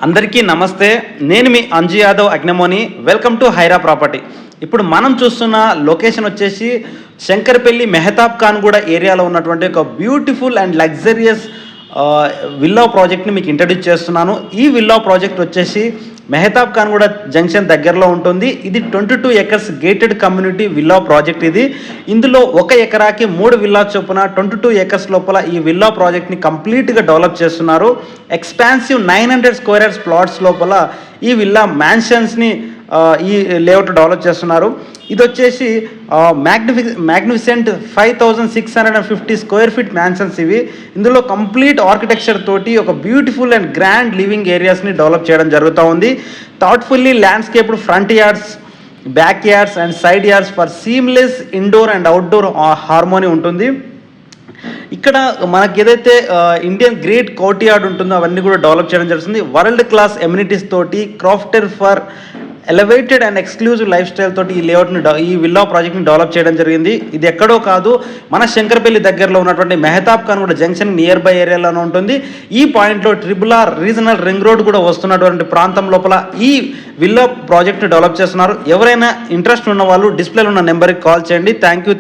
అందరికీ నమస్తే. నేను మీ Anju Yadav Agnamoni. Welcome to Hyra property. ఇప్పుడు మనం చూస్తున్న లొకేషన్ వచ్చేసి శంకరపల్లి మెహతాబ్ ఖాన్ గూడ ఏరియాలో ఉన్నటువంటి ఒక బ్యూటిఫుల్ అండ్ లగ్జరియస్ విల్లా ప్రాజెక్ట్ని మీకు ఇంట్రడ్యూస్ చేస్తున్నాను. ఈ విల్లా ప్రాజెక్ట్ వచ్చేసి మెహతాబ్ ఖాన్ గూడ జంక్షన్ దగ్గరలో ఉంటుంది. ఇది 22 acres gated community villa project. ఇందులో 1 ఎకరాకి 3 విల్లా చొప్పున 22 ఎకర్స్ లోపల ఈ విల్లా ప్రాజెక్ట్ని కంప్లీట్గా డెవలప్ చేస్తున్నారు. ఎక్స్పాన్సివ్ 900 స్క్వేర్ యార్డ్స్ ప్లాట్స్ లోపల ఈ విల్లా మ్యాన్షన్స్ని ఈ లేఅవుట్ డెవలప్ చేస్తున్నారు. ఇది వచ్చేసి మ్యాగ్నిఫిసెంట్ 5650 స్క్వేర్ ఫీట్ మ్యాన్షన్స్ ఇవి. ఇందులో కంప్లీట్ ఆర్కిటెక్చర్ తోటి ఒక బ్యూటిఫుల్ అండ్ గ్రాండ్ లివింగ్ ఏరియాస్ని డెవలప్ చేయడం జరుగుతూ ఉంది. Thoughtfully landscaped front yards, back yards and side yards for seamless indoor and outdoor harmony ఉంటుంది. ఇక్కడ మనకి ఏదైతే ఇండియన్ గ్రేట్ కోర్ట్ యార్డ్ ఉంటుందో అవన్నీ కూడా డెవలప్ చేయడం జరుగుతుంది. వరల్డ్ క్లాస్ ఎమ్యూనిటీస్ తోటి crafted for elevated and exclusive life style తోటి ఈ లేఅవుట్ని ఈ విల్లా ప్రాజెక్ట్ని డెవలప్ చేయడం జరిగింది. ఇది ఎక్కడో కాదు, మన శంకరపల్లి దగ్గరలో ఉన్నటువంటి మెహతాబ్ ఖాన్ గూడ జంక్షన్ నియర్ బై ఏరియాలోనే ఉంటుంది. ఈ పాయింట్లో RRR రీజనల్ రింగ్ రోడ్ కూడా వస్తున్నటువంటి ప్రాంతం లోపల ఈ విల్లా ప్రాజెక్ట్ని డెవలప్ చేస్తున్నారు. ఎవరైనా ఇంట్రెస్ట్ ఉన్న వాళ్ళు డిస్ప్లేలో ఉన్న నెంబర్కి కాల్ చేయండి. Thank you.